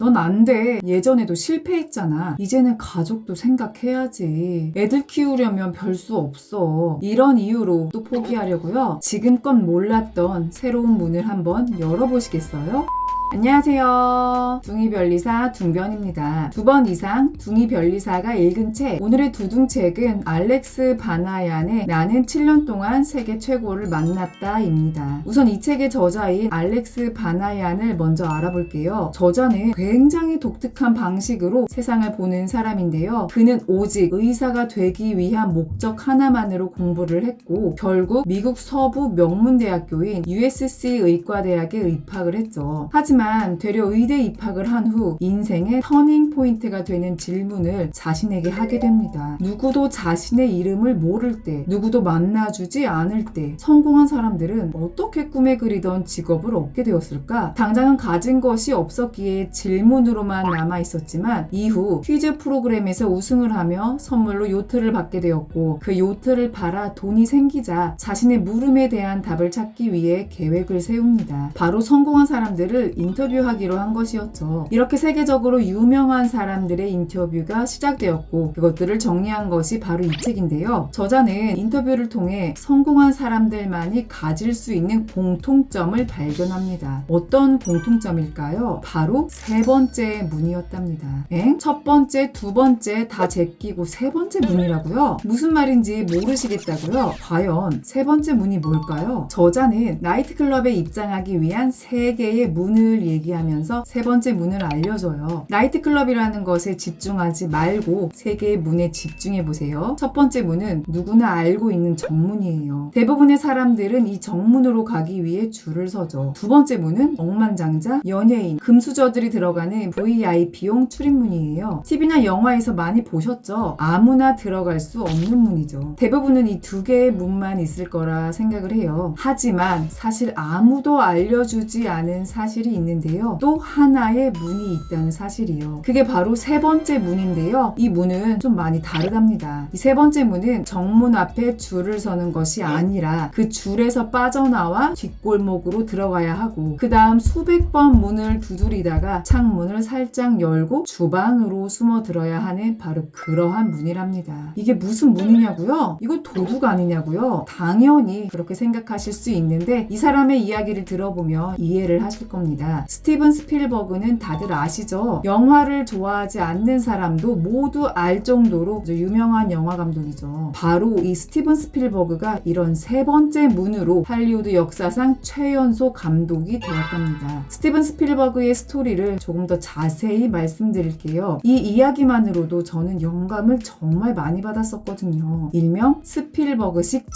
넌 안 돼. 예전에도 실패했잖아. 이제는 가족도 생각해야지. 애들 키우려면 별 수 없어. 이런 이유로 또 포기하려고요? 지금껏 몰랐던 새로운 문을 한번 열어보시겠어요? 안녕하세요. 둥이변리사 둥변입니다. 2번 이상 둥이변리사가 읽은 책, 오늘의 두둥책은 알렉스 바나얀의 나는 7년 동안 세계 최고를 만났다 입니다. 우선 이 책의 저자인 알렉스 바나얀을 먼저 알아볼게요. 저자는 굉장히 독특한 방식으로 세상을 보는 사람인데요. 그는 오직 의사가 되기 위한 목적 하나만으로 공부를 했고 결국 미국 서부 명문대학교인 USC 의과대학에 입학을 했죠. 하지만 되려 의대 입학을 한 후 인생의 터닝 포인트가 되는 질문을 자신에게 하게 됩니다. 누구도 자신의 이름을 모를 때, 누구도 만나주지 않을 때 성공한 사람들은 어떻게 꿈에 그리던 직업을 얻게 되었을까? 당장은 가진 것이 없었기에 질문으로만 남아 있었지만 이후 퀴즈 프로그램에서 우승을 하며 선물로 요트를 받게 되었고 그 요트를 팔아 돈이 생기자 자신의 물음에 대한 답을 찾기 위해 계획을 세웁니다. 바로 성공한 사람들을 인터뷰하기로 한 것이었죠. 이렇게 세계적으로 유명한 사람들의 인터뷰가 시작되었고 그것들을 정리한 것이 바로 이 책인데요. 저자는 인터뷰를 통해 성공한 사람들만이 가질 수 있는 공통점을 발견합니다. 어떤 공통점일까요? 바로 세 번째 문이었답니다. 첫 번째, 두 번째 다 제끼고 세 번째 문이라고요? 무슨 말인지 모르시겠다고요? 과연 세 번째 문이 뭘까요? 저자는 나이트클럽에 입장하기 위한 세 개의 문을 얘기하면서 세 번째 문을 알려줘요. 나이트클럽이라는 것에 집중하지 말고 세 개의 문에 집중해보세요. 첫 번째 문은 누구나 알고 있는 정문이에요. 대부분의 사람들은 이 정문으로 가기 위해 줄을 서죠. 두 번째 문은 억만장자, 연예인, 금수저들이 들어가는 VIP용 출입문이에요. TV나 영화에서 많이 보셨죠? 아무나 들어갈 수 없는 문이죠. 대부분은 이 두 개의 문만 있을 거라 생각을 해요. 하지만 사실 아무도 알려주지 않은 사실이 있는데요. 또 하나의 문이 있다는 사실이요. 그게 바로 세 번째 문인데요. 이 문은 좀 많이 다르답니다. 이 세 번째 문은 정문 앞에 줄을 서는 것이 아니라 그 줄에서 빠져나와 뒷골목으로 들어가야 하고 그 다음 수백 번 문을 두드리다가 창문을 살짝 열고 주방으로 숨어 들어야 하는 바로 그러한 문이랍니다. 이게 무슨 문이냐고요? 이거 도둑 아니냐고요? 당연히 그렇게 생각하실 수 있는데 이 사람의 이야기를 들어보면 이해를 하실 겁니다. 스티븐 스필버그는 다들 아시죠? 영화를 좋아하지 않는 사람도 모두 알 정도로 유명한 영화 감독이죠. 바로 이 스티븐 스필버그가 이런 세 번째 문으로 할리우드 역사상 최연소 감독이 되었답니다. 스티븐 스필버그의 스토리를 조금 더 자세히 말씀드릴게요. 이 이야기만으로도 저는 영감을 정말 많이 받았었거든요. 일명 스필버그식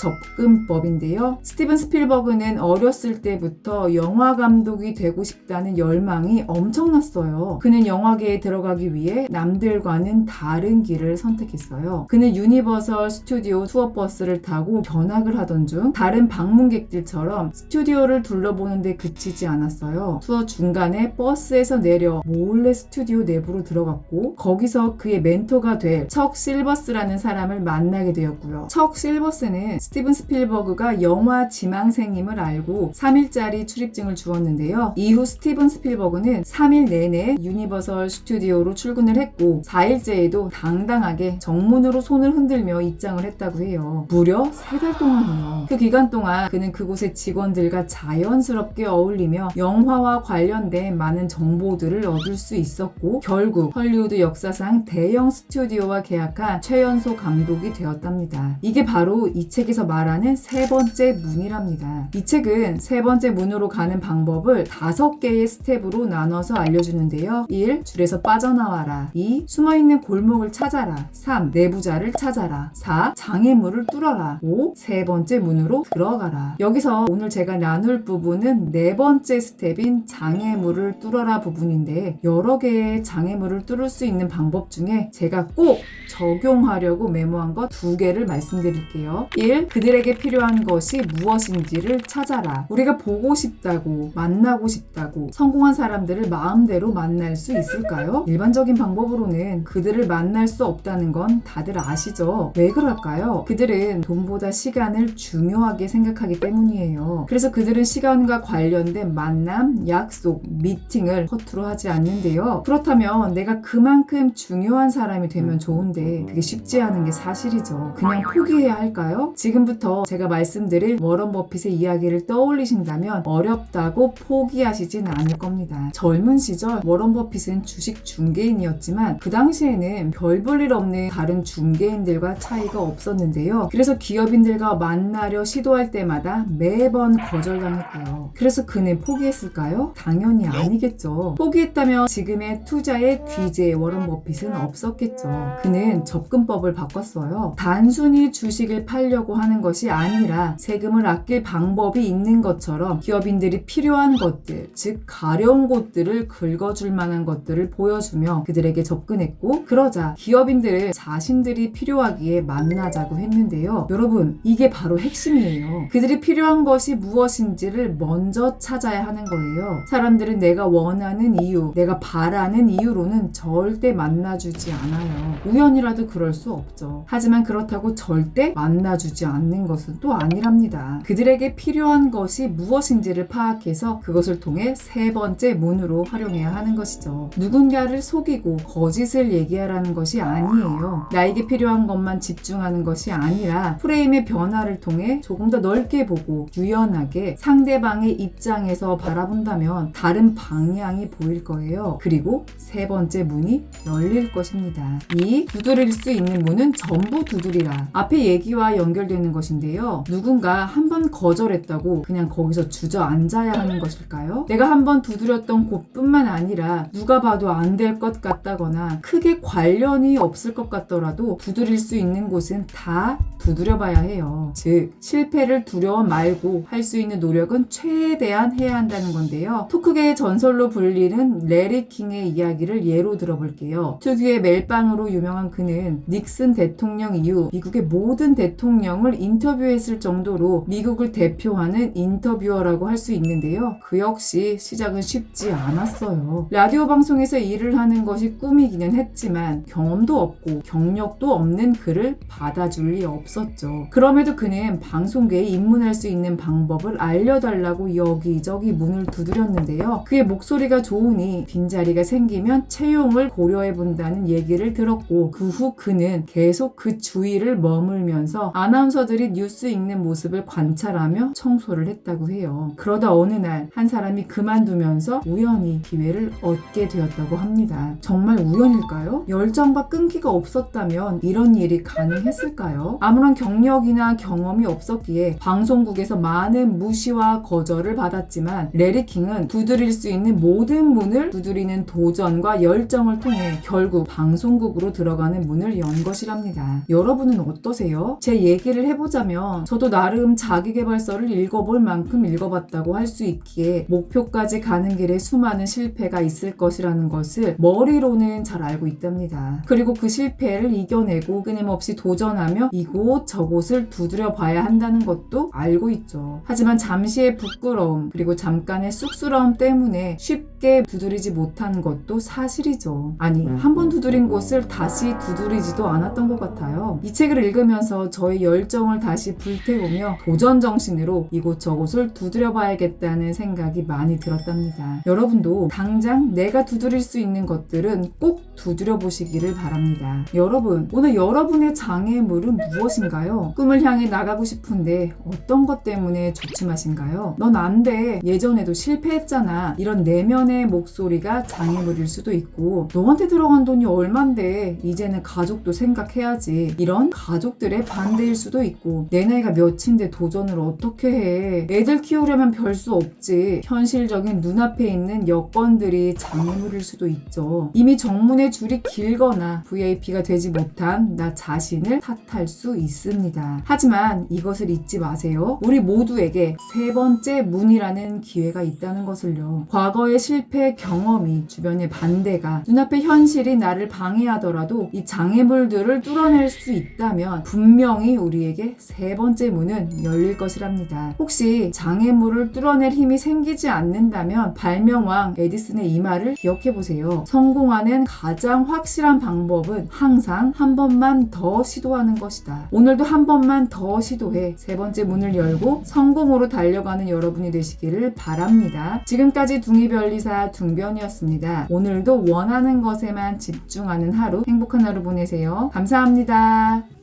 접근법인데요. 스티븐 스필버그는 어렸을 때부터 영화 감독이 되고 싶다는 열망이 엄청났어요. 그는 영화계에 들어가기 위해 남들과는 다른 길을 선택했어요. 그는 유니버설 스튜디오 투어버스를 타고 견학을 하던 중 다른 방문객들처럼 스튜디오를 둘러보는데 그치지 않았어요. 투어 중간에 버스에서 내려 몰래 스튜디오 내부로 들어갔고 거기서 그의 멘토가 될 척 실버스라는 사람을 만나게 되었고요. 척 실버스는 스티븐 스필버그가 영화 지망생임을 알고 3일짜리 출입증을 주었는데요. 이후 스티븐 스필버그는 3일 내내 유니버설 스튜디오로 출근을 했고 4일째에도 당당하게 정문으로 손을 흔들며 입장을 했다고 해요. 무려 3달 동안이요. 그 기간 동안 그는 그곳의 직원들과 자연스럽게 어울리며 영화와 관련된 많은 정보들을 얻을 수 있었고 결국 헐리우드 역사상 대형 스튜디오와 계약한 최연소 감독이 되었답니다. 이게 바로 이 책에서 말하는 세 번째 문이랍니다. 이 책은 세 번째 문으로 가는 방법을 5개의 스텝으로 나눠서 알려주는데요. 1. 줄에서 빠져나와라. 2. 숨어있는 골목을 찾아라. 3. 내부자를 찾아라. 4. 장애물을 뚫어라. 5. 세 번째 문으로 들어가라. 여기서 오늘 제가 나눌 부분은 네 번째 스텝인 장애물을 뚫어라 부분인데 여러 개의 장애물을 뚫을 수 있는 방법 중에 제가 꼭 적용하려고 메모한 것 2개를 말씀드릴게요. 1. 그들에게 필요한 것이 무엇인지를 찾아라. 우리가 보고 싶다고, 만나고 싶다고, 한다고 성공한 사람들을 마음대로 만날 수 있을까요? 일반적인 방법으로는 그들을 만날 수 없다는 건 다들 아시죠? 왜 그럴까요? 그들은 돈보다 시간을 중요하게 생각하기 때문이에요. 그래서 그들은 시간과 관련된 만남, 약속, 미팅을 허투루 하지 않는데요. 그렇다면 내가 그만큼 중요한 사람이 되면 좋은데 그게 쉽지 않은 게 사실이죠. 그냥 포기해야 할까요? 지금부터 제가 말씀드릴 워런 버핏의 이야기를 떠올리신다면 어렵다고 포기하시진 않을 겁니다. 젊은 시절 워런 버핏은 주식 중개인이었지만 그 당시에는 별 볼 일 없는 다른 중개인들과 차이가 없었는데요. 그래서 기업인들과 만나려 시도할 때마다 매번 거절당했고요. 그래서 그는 포기했을까요? 당연히 아니겠죠. 포기했다면 지금의 투자의 귀재 워런 버핏은 없었겠죠. 그는 접근법을 바꿨어요. 단순히 주식을 팔려고 하는 것이 아니라 세금을 아낄 방법이 있는 것처럼 기업인들이 필요한 것들, 즉 가려운 곳들을 긁어줄 만한 것들을 보여주며 그들에게 접근했고, 그러자 기업인들은 자신들이 필요하기에 만나자고 했는데요. 여러분, 이게 바로 핵심이에요. 그들이 필요한 것이 무엇인지를 먼저 찾아야 하는 거예요. 사람들은 내가 원하는 이유, 내가 바라는 이유로는 절대 만나주지 않아요. 우연이라도 그럴 수 없죠. 하지만 그렇다고 절대 만나주지 않는 것은 또 아니랍니다. 그들에게 필요한 것이 무엇인지를 파악해서 그것을 통해 세 번째 문으로 활용해야 하는 것이죠. 누군가를 속이고 거짓을 얘기하라는 것이 아니에요. 나에게 필요한 것만 집중하는 것이 아니라 프레임의 변화를 통해 조금 더 넓게 보고 유연하게 상대방의 입장에서 바라본다면 다른 방향이 보일 거예요. 그리고 세 번째 문이 열릴 것입니다. 이 두드릴 수 있는 문은 전부 두드리라. 앞의 얘기와 연결되는 것인데요. 누군가 한 번 거절했다고 그냥 거기서 주저앉아야 하는 것일까요? 내가 한 번 두드렸던 곳뿐만 아니라 누가 봐도 안 될 것 같다거나 크게 관련이 없을 것 같더라도 두드릴 수 있는 곳은 다 두드려봐야 해요. 즉, 실패를 두려워 말고 할 수 있는 노력은 최대한 해야 한다는 건데요. 토크계의 전설로 불리는 레리 킹의 이야기를 예로 들어볼게요. 특유의 멜빵으로 유명한 그는 닉슨 대통령 이후 미국의 모든 대통령을 인터뷰했을 정도로 미국을 대표하는 인터뷰어라고 할 수 있는데요. 그 역시 시작은 쉽지 않았어요. 라디오 방송에서 일을 하는 것이 꿈이기는 했지만 경험도 없고 경력도 없는 그를 받아줄 리 없었죠. 그럼에도 그는 방송계에 입문할 수 있는 방법을 알려달라고 여기저기 문을 두드렸는데요. 그의 목소리가 좋으니 빈자리가 생기면 채용을 고려해본다는 얘기를 들었고, 그 후 그는 계속 그 주위를 머물면서 아나운서들이 뉴스 읽는 모습을 관찰하며 청소를 했다고 해요. 그러다 어느 날 한 사람이 그만두면서 우연히 기회를 얻게 되었다고 합니다. 정말 우연일까요? 열정과 끈기가 없었다면 이런 일이 가능했을까요? 아무런 경력이나 경험이 없었기에 방송국에서 많은 무시와 거절을 받았지만 레리 킹은 두드릴 수 있는 모든 문을 두드리는 도전과 열정을 통해 결국 방송국으로 들어가는 문을 연 것이랍니다. 여러분은 어떠세요? 제 얘기를 해보자면 저도 나름 자기계발서를 읽어볼 만큼 읽어봤다고 할 수 있기에 목표까지 가는 길에 수많은 실패가 있을 것이라는 것을 머리로는 잘 알고 있답니다. 그리고 그 실패를 이겨내고 끊임없이 도전하며 이곳 저곳을 두드려 봐야 한다는 것도 알고 있죠. 하지만 잠시의 부끄러움 그리고 잠깐의 쑥스러움 때문에 쉽게 두드리지 못한 것도 사실이죠. 아니, 한 번 두드린 곳을 다시 두드리지도 않았던 것 같아요. 이 책을 읽으면서 저의 열정을 다시 불태우며 도전 정신으로 이곳 저곳을 두드려 봐야겠다는 생각이 많이 들었답니다. 여러분도 당장 내가 두드릴 수 있는 것들은 꼭 두드려 보시기를 바랍니다. 여러분, 오늘 여러분의 장애물은 무엇인가요? 꿈을 향해 나가고 싶은데 어떤 것 때문에 주춤하신가요? 넌 안 돼. 예전에도 실패했잖아. 이런 내면의 목소리가 장애물일 수도 있고, 너한테 들어간 돈이 얼만데 이제는 가족도 생각해야지. 이런 가족들의 반대일 수도 있고, 내 나이가 몇인데 도전을 어떻게 해. 애들 키우려면 별 수 없지. 현실적인 눈앞에 있는 여건들이 장애물일 수도 있죠. 이미 정문의 줄이 길거나 VIP가 되지 못한 나 자신을 탓할 수 있습니다. 하지만 이것을 잊지 마세요. 우리 모두에게 세 번째 문이라는 기회가 있다는 것을요. 과거의 실패 실패 경험이, 주변의 반대가, 눈앞의 현실이 나를 방해하더라도 이 장애물들을 뚫어낼 수 있다면 분명히 우리에게 세 번째 문은 열릴 것이랍니다. 혹시 장애물을 뚫어낼 힘이 생기지 않는다면 발명왕 에디슨의 이 말을 기억해보세요. 성공하는 가장 확실한 방법은 항상 한 번만 더 시도하는 것이다. 오늘도 한 번만 더 시도해 세 번째 문을 열고 성공으로 달려가는 여러분이 되시기를 바랍니다. 지금까지 둥이별리사 둥변이었습니다. 오늘도 원하는 것에만 집중하는 하루, 행복한 하루 보내세요. 감사합니다.